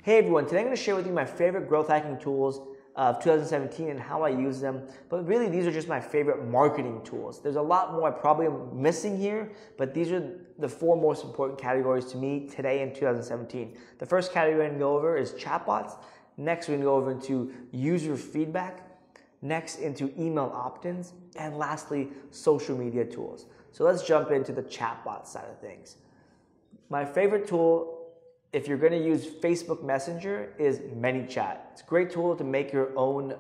Hey everyone, today I'm going to share with you my favorite growth hacking tools of 2017 and how I use them. But really, these are just my favorite marketing tools. There's a lot more I probably am missing here, but these are the 4 most important categories to me today in 2017. The first category I'm going to go over is chatbots. Next, we're going to go over into user feedback. Next, into email opt-ins. And lastly, social media tools. So let's jump into the chatbot side of things. My favorite tool, if you're going to use Facebook Messenger, is ManyChat. It's a great tool to make your own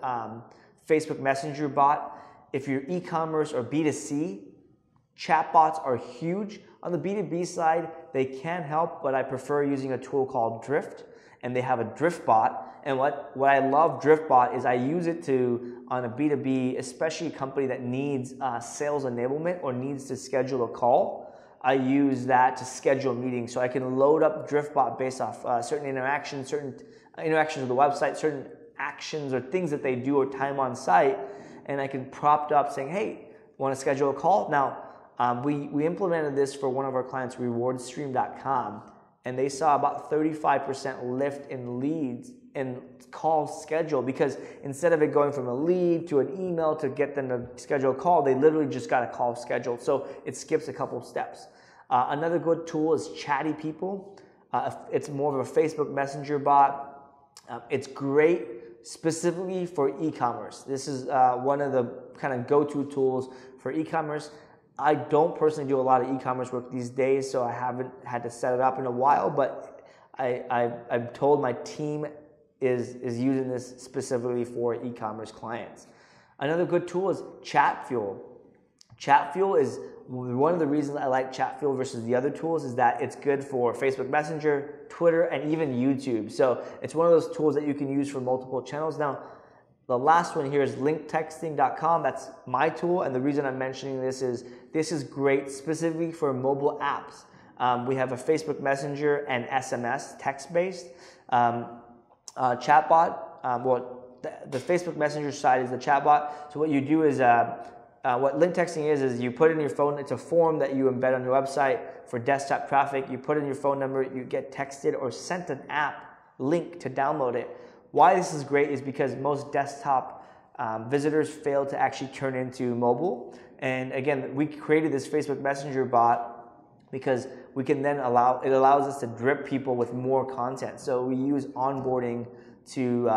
Facebook Messenger bot. If you're e-commerce or B2C, chatbots are huge. On the B2B side, they can help, but I prefer using a tool called Drift, and they have a Driftbot. And what I love Driftbot is I use it on a B2B, especially a company that needs sales enablement or needs to schedule a call. I use that to schedule meetings, so I can load up Driftbot based off certain interactions with the website, certain actions or things that they do or time on site, and I can prompt up saying, hey, want to schedule a call? Now, we implemented this for one of our clients, rewardstream.com, and they saw about 35% lift in leads and calls scheduled, because instead of it going from a lead to an email to get them to schedule a call, they literally just got a call scheduled. So it skips a couple of steps. Another good tool is Chatty People. It's more of a Facebook Messenger bot. It's great specifically for e-commerce. This is one of the kind of go-to tools for e-commerce. I don't personally do a lot of e-commerce work these days, so I haven't had to set it up in a while, but I've told my team is using this specifically for e-commerce clients. Another good tool is Chatfuel. Chatfuel is one of the reasons I like Chatfuel versus the other tools is that it's good for Facebook Messenger, Twitter, and even YouTube. So it's one of those tools that you can use for multiple channels. Now, the last one here is linktexting.com. That's my tool, and the reason I'm mentioning this is great specifically for mobile apps. We have a Facebook Messenger and SMS text-based chatbot. The Facebook Messenger side is the chatbot. So what you do is, what link texting is you put in your phone, it's a form that you embed on your website for desktop traffic. You put in your phone number, you get texted or sent an app link to download it. Why this is great is because most desktop visitors fail to actually turn into mobile. And again, we created this Facebook Messenger bot because we can then it allows us to drip people with more content. So we use onboarding to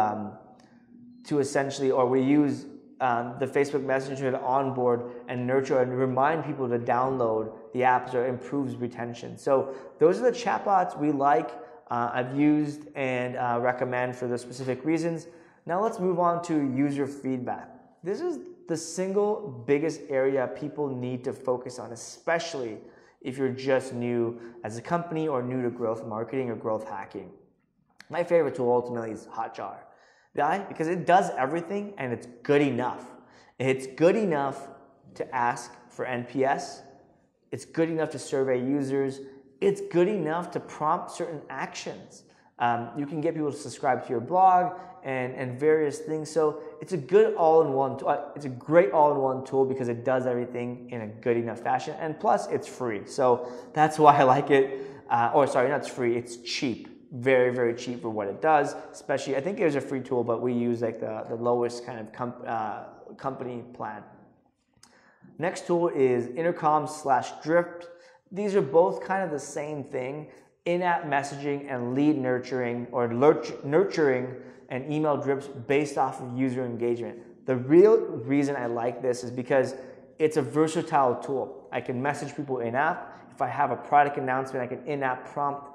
essentially, or we use the Facebook Messenger to onboard and nurture and remind people to download the apps, or improves retention. So those are the chatbots we like, I've used and recommend for those specific reasons. Now let's move on to user feedback. This is the single biggest area people need to focus on, especially if you're just new as a company or new to growth marketing or growth hacking. My favorite tool ultimately is Hotjar. Why? Because it does everything and it's good enough. It's good enough to ask for NPS. It's good enough to survey users. It's good enough to prompt certain actions. You can get people to subscribe to your blog and various things. So it's a good all-in-one. It's a great all-in-one tool because it does everything in a good enough fashion, and plus it's free. So that's why I like it. It's free. It's cheap. Very, very cheap for what it does. Especially, I think there's a free tool, but we use like the lowest kind of company plan. Next tool is Intercom/Drift. These are both kind of the same thing. In-app messaging and lead nurturing, or nurturing and email drips based off of user engagement. The real reason I like this is because it's a versatile tool. I can message people in-app. If I have a product announcement, I can in-app prompt.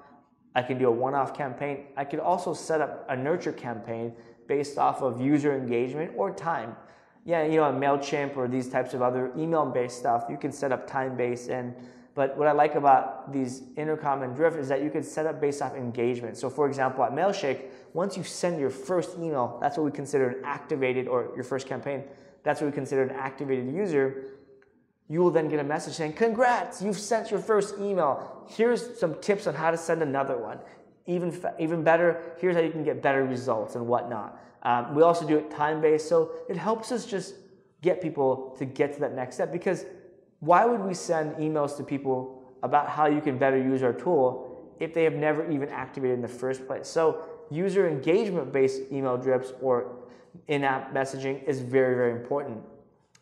I can do a one-off campaign. I could also set up a nurture campaign based off of user engagement or time. Yeah, on Mailchimp or these types of other email-based stuff, you can set up time-based. But what I like about these Intercom and Drift is that you can set up based off engagement. So for example, at Mailshake, once you send your first email, that's what we consider an activated, or your first campaign, that's what we consider an activated user. You will then get a message saying, congrats, you've sent your first email. Here's some tips on how to send another one. Even better, here's how you can get better results and whatnot. We also do it time-based, so it helps us just get people to get to that next step, because why would we send emails to people about how you can better use our tool if they have never even activated in the first place? So user engagement-based email drips or in-app messaging is very, very important.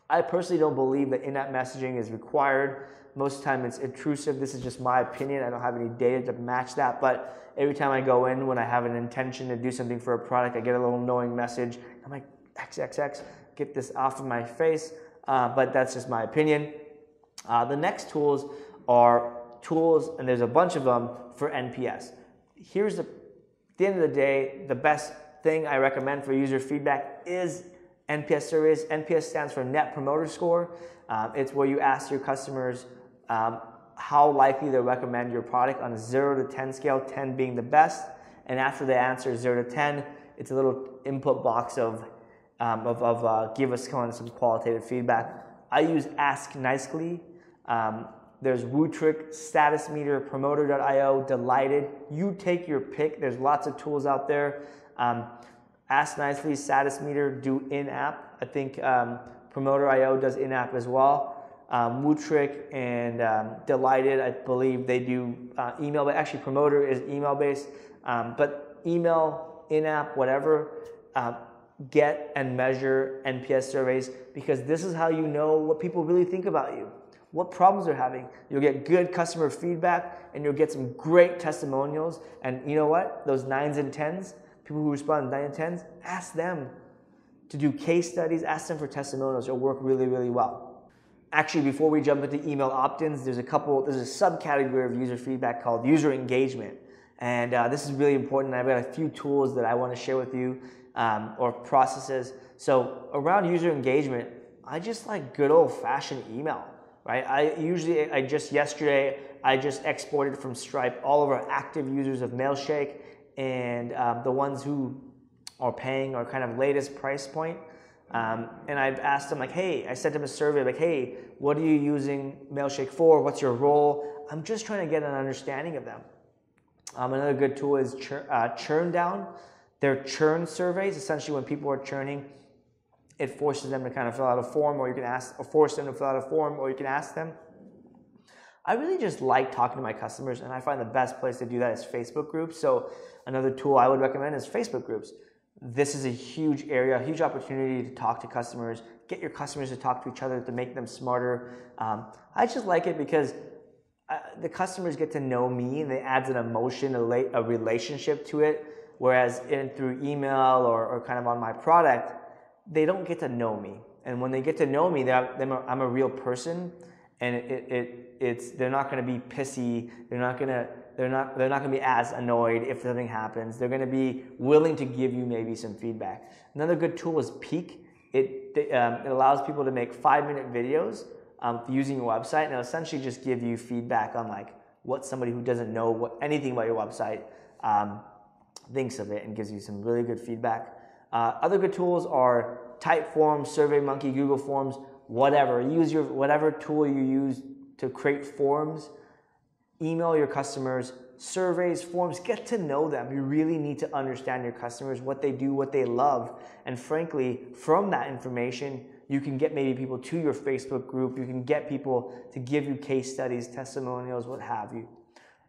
I personally don't believe that in-app messaging is required. Most of the time it's intrusive. This is just my opinion. I don't have any data to match that, but every time I go in, when I have an intention to do something for a product, I get a little knowing message. I'm like, XXX, get this off of my face, but that's just my opinion. The next tools are tools, and there's a bunch of them, for NPS. Here's at the end of the day, the best thing I recommend for user feedback is NPS surveys. NPS stands for Net Promoter Score. It's where you ask your customers how likely they recommend your product on a 0 to 10 scale, 10 being the best. And after they answer 0 to 10, it's a little input box of give us kind of some qualitative feedback. I use Asknicely. There's Wootric, Satismeter, Promoter.io, Delighted. You take your pick. There's lots of tools out there. Asknicely, Satismeter do in-app. I think Promoter.io does in-app as well. Wootric and Delighted, I believe they do email, but actually Promoter is email-based. But email, in-app, whatever, get and measure NPS surveys, because this is how you know what people really think about you, what problems they're having. You'll get good customer feedback, and you'll get some great testimonials. And you know what? Those 9s and 10s, people who respond 9 and 10s, ask them to do case studies, ask them for testimonials. It'll work really, really well. Actually, before we jump into email opt-ins, there's a subcategory of user feedback called user engagement. And this is really important. I've got a few tools that I want to share with you, or processes. So around user engagement, I just like good old-fashioned email, right? Yesterday, I just exported from Stripe all of our active users of Mailshake, and the ones who are paying our kind of latest price point. And I've asked them, like, hey, I sent them a survey, like, hey, what are you using Mailshake for? What's your role? I'm just trying to get an understanding of them. Another good tool is Churndown. They're churn surveys. Essentially, when people are churning, it forces them to kind of fill out a form, or you can ask, or force them to fill out a form, or you can ask them. I really just like talking to my customers, and I find the best place to do that is Facebook groups. So another tool I would recommend is Facebook groups. This is a huge area, a huge opportunity to talk to customers, get your customers to talk to each other, to make them smarter. I just like it because the customers get to know me, and it adds an emotion, a relationship to it. Whereas through email or kind of on my product, they don't get to know me. And when they get to know me, I'm a real person, and they're not going to be pissy. They're not going to be as annoyed if something happens. They're going to be willing to give you maybe some feedback. Another good tool is Peak. It allows people to make 5-minute videos using your website, and it'll essentially just give you feedback on like what somebody who doesn't know anything about your website thinks of it, and gives you some really good feedback. Other good tools are Typeform, SurveyMonkey, Google Forms, whatever. Use whatever tool you use to create forms. Email your customers, surveys, forms, get to know them. You really need to understand your customers, what they do, what they love. And frankly, from that information, you can get maybe people to your Facebook group. You can get people to give you case studies, testimonials, what have you.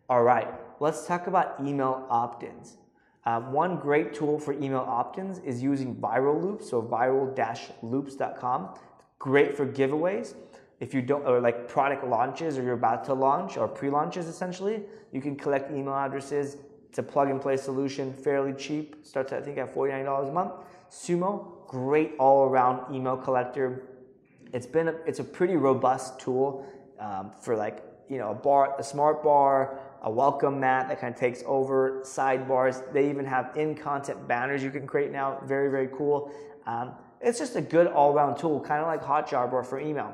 All right, let's talk about email opt-ins. One great tool for email opt-ins is using Viral Loops, so viral-loops.com. Great for giveaways. If you don't, or like product launches, or you're about to launch, or pre-launches essentially, you can collect email addresses. It's a plug-and-play solution, fairly cheap. Starts I think at $49 a month. Sumo, great all-around email collector. It's a pretty robust tool for like, you know, a smart bar, a welcome mat that kind of takes over, sidebars. They even have in-content banners you can create now. Very, very cool. It's just a good all-around tool, kind of like Hotjar but for email.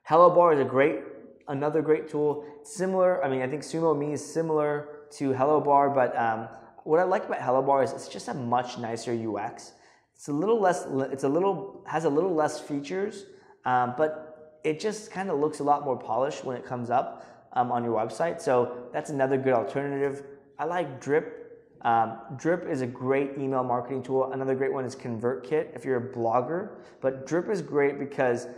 Hellobar is another great tool. Similar, I think Sumo Me is similar to Hellobar, but what I like about Hellobar is it's just a much nicer UX. It's a little less, has a little less features, but it just kind of looks a lot more polished when it comes up on your website. So that's another good alternative. I like Drip. Drip is a great email marketing tool. Another great one is ConvertKit if you're a blogger. But Drip is great because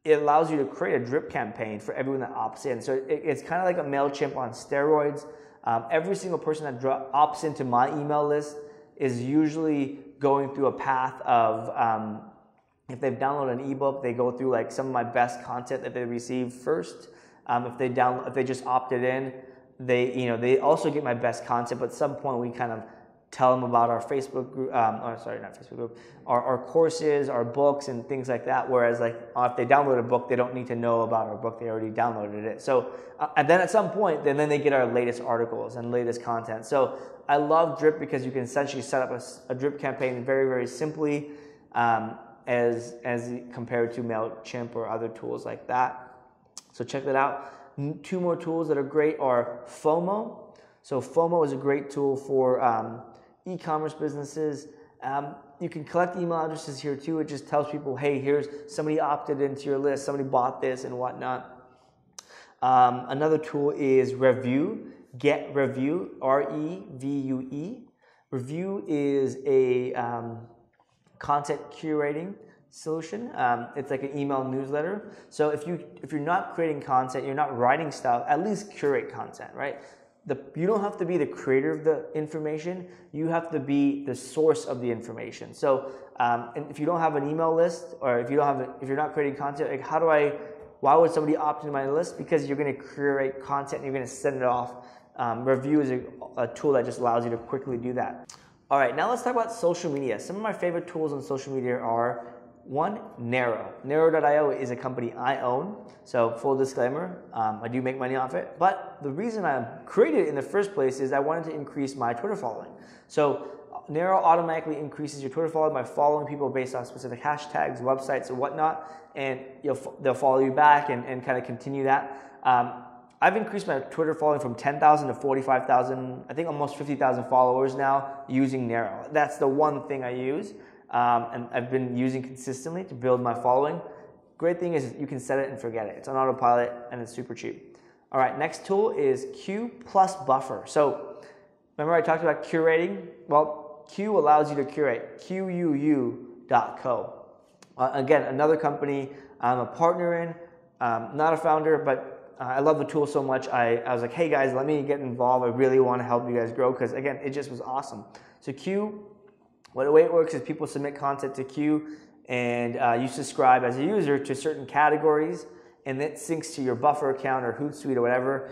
it allows you to create a drip campaign for everyone that opts in. So it's kind of like a MailChimp on steroids. Every single person that opts into my email list is usually going through a path of, if they've downloaded an ebook, they go through like some of my best content that they receive first. If they just opted in, they also get my best content, but at some point we kind of tell them about our Facebook group, our courses, our books, and things like that. Whereas like if they download a book, they don't need to know about our book; they already downloaded it. So, and then at some point, then they get our latest articles and latest content. So I love Drip because you can essentially set up a Drip campaign very, very simply, as compared to Mailchimp or other tools like that. So check that out. 2 more tools that are great are FOMO. So FOMO is a great tool for e-commerce businesses. You can collect email addresses here too. It just tells people, hey, here's somebody opted into your list, somebody bought this and whatnot. Another tool is Review, Get Review, R-E-V-U-E. Review is a content curating solution. It's like an email newsletter. So if you're not creating content, you're not writing stuff, at least curate content, right? You don't have to be the creator of the information. You have to be the source of the information. So, and if you don't have an email list, or if you're not creating content, like why would somebody opt into my list? Because you're going to curate content and you're going to send it off. Review is a tool that just allows you to quickly do that. All right, now let's talk about social media. Some of my favorite tools on social media are: 1, Narrow. Narrow.io is a company I own. So full disclaimer, I do make money off it. But the reason I created it in the first place is I wanted to increase my Twitter following. So Narrow automatically increases your Twitter following by following people based on specific hashtags, websites, and whatnot. And they'll follow you back and kind of continue that. I've increased my Twitter following from 10,000 to 45,000, I think almost 50,000 followers now using Narrow. That's the one thing I use. And I've been using consistently to build my following. Great thing is you can set it and forget it. It's on autopilot and it's super cheap. All right, next tool is Q plus Buffer. So remember I talked about curating? Well, Q allows you to curate, QUU.co. Again, another company I'm a partner in, not a founder, but I love the tool so much. I was like, hey guys, let me get involved. I really want to help you guys grow because again, it just was awesome. So Q, the way it works is people submit content to Q and you subscribe as a user to certain categories and it syncs to your Buffer account or Hootsuite or whatever,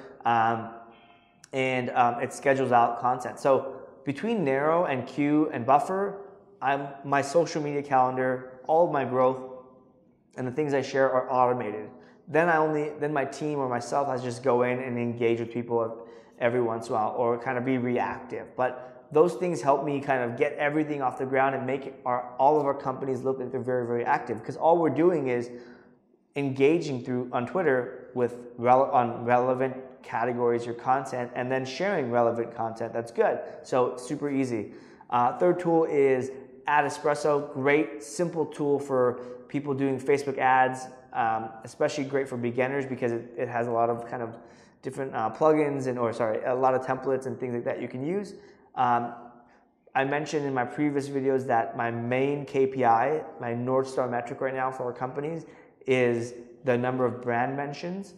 and it schedules out content. So between Narrow and Q and Buffer, my social media calendar, all of my growth and the things I share are automated. Then my team or myself has just go in and engage with people every once in a while or kind of be reactive. But those things help me kind of get everything off the ground and make all of our companies look like they're very, very active. Because all we're doing is engaging on Twitter with on relevant categories or content and then sharing relevant content that's good. So super easy. Third tool is Espresso. Great, simple tool for people doing Facebook ads, especially great for beginners because it has a lot of kind of different plugins a lot of templates and things like that you can use. I mentioned in my previous videos that my main KPI, my North Star metric right now for our companies is the number of brand mentions.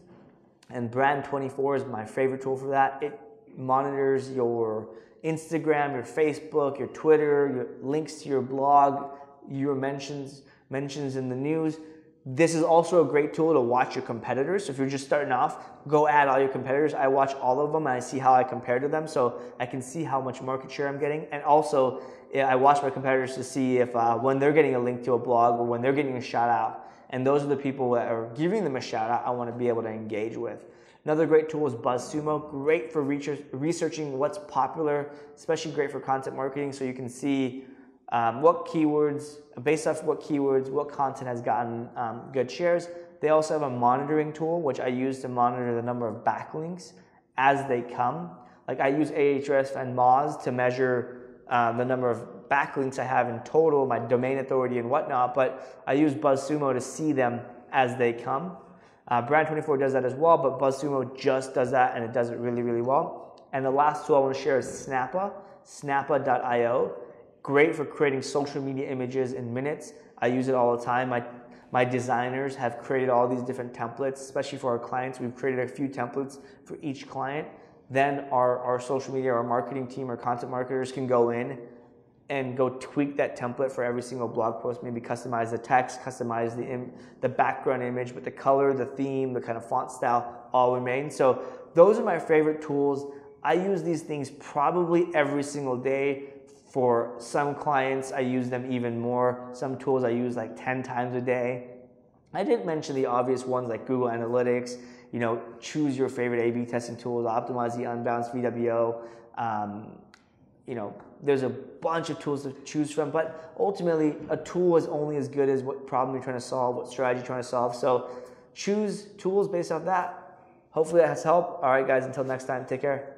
And Brand 24 is my favorite tool for that. It monitors your Instagram, your Facebook, your Twitter, your links to your blog, your mentions in the news. This is also a great tool to watch your competitors. So if you're just starting off, go add all your competitors. I watch all of them and I see how I compare to them so I can see how much market share I'm getting. And also I watch my competitors to see if when they're getting a link to a blog or when they're getting a shout out. And those are the people that are giving them a shout out I want to be able to engage with. Another great tool is BuzzSumo. Great for researching what's popular, especially great for content marketing so you can see what keywords, based off what keywords, what content has gotten good shares. They also have a monitoring tool, which I use to monitor the number of backlinks as they come. Like I use Ahrefs and Moz to measure the number of backlinks I have in total, my domain authority and whatnot, but I use BuzzSumo to see them as they come. Brand24 does that as well, but BuzzSumo just does that and it does it really, really well. And the last tool I want to share is Snappa, snappa.io. Great for creating social media images in minutes. I use it all the time. My designers have created all these different templates, especially for our clients. We've created a few templates for each client. then our social media, our marketing team, our content marketers can go in and go tweak that template for every single blog post, maybe customize the text, customize the background image, but the color, the theme, the kind of font style all remain. So those are my favorite tools. I use these things probably every single day. For some clients, I use them even more. Some tools I use like 10 times a day. I didn't mention the obvious ones like Google Analytics, choose your favorite A/B testing tools, optimize the unbalanced VWO. There's a bunch of tools to choose from, but ultimately a tool is only as good as what problem you're trying to solve, what strategy you're trying to solve. So choose tools based off that. Hopefully that has helped. All right, guys, until next time, take care.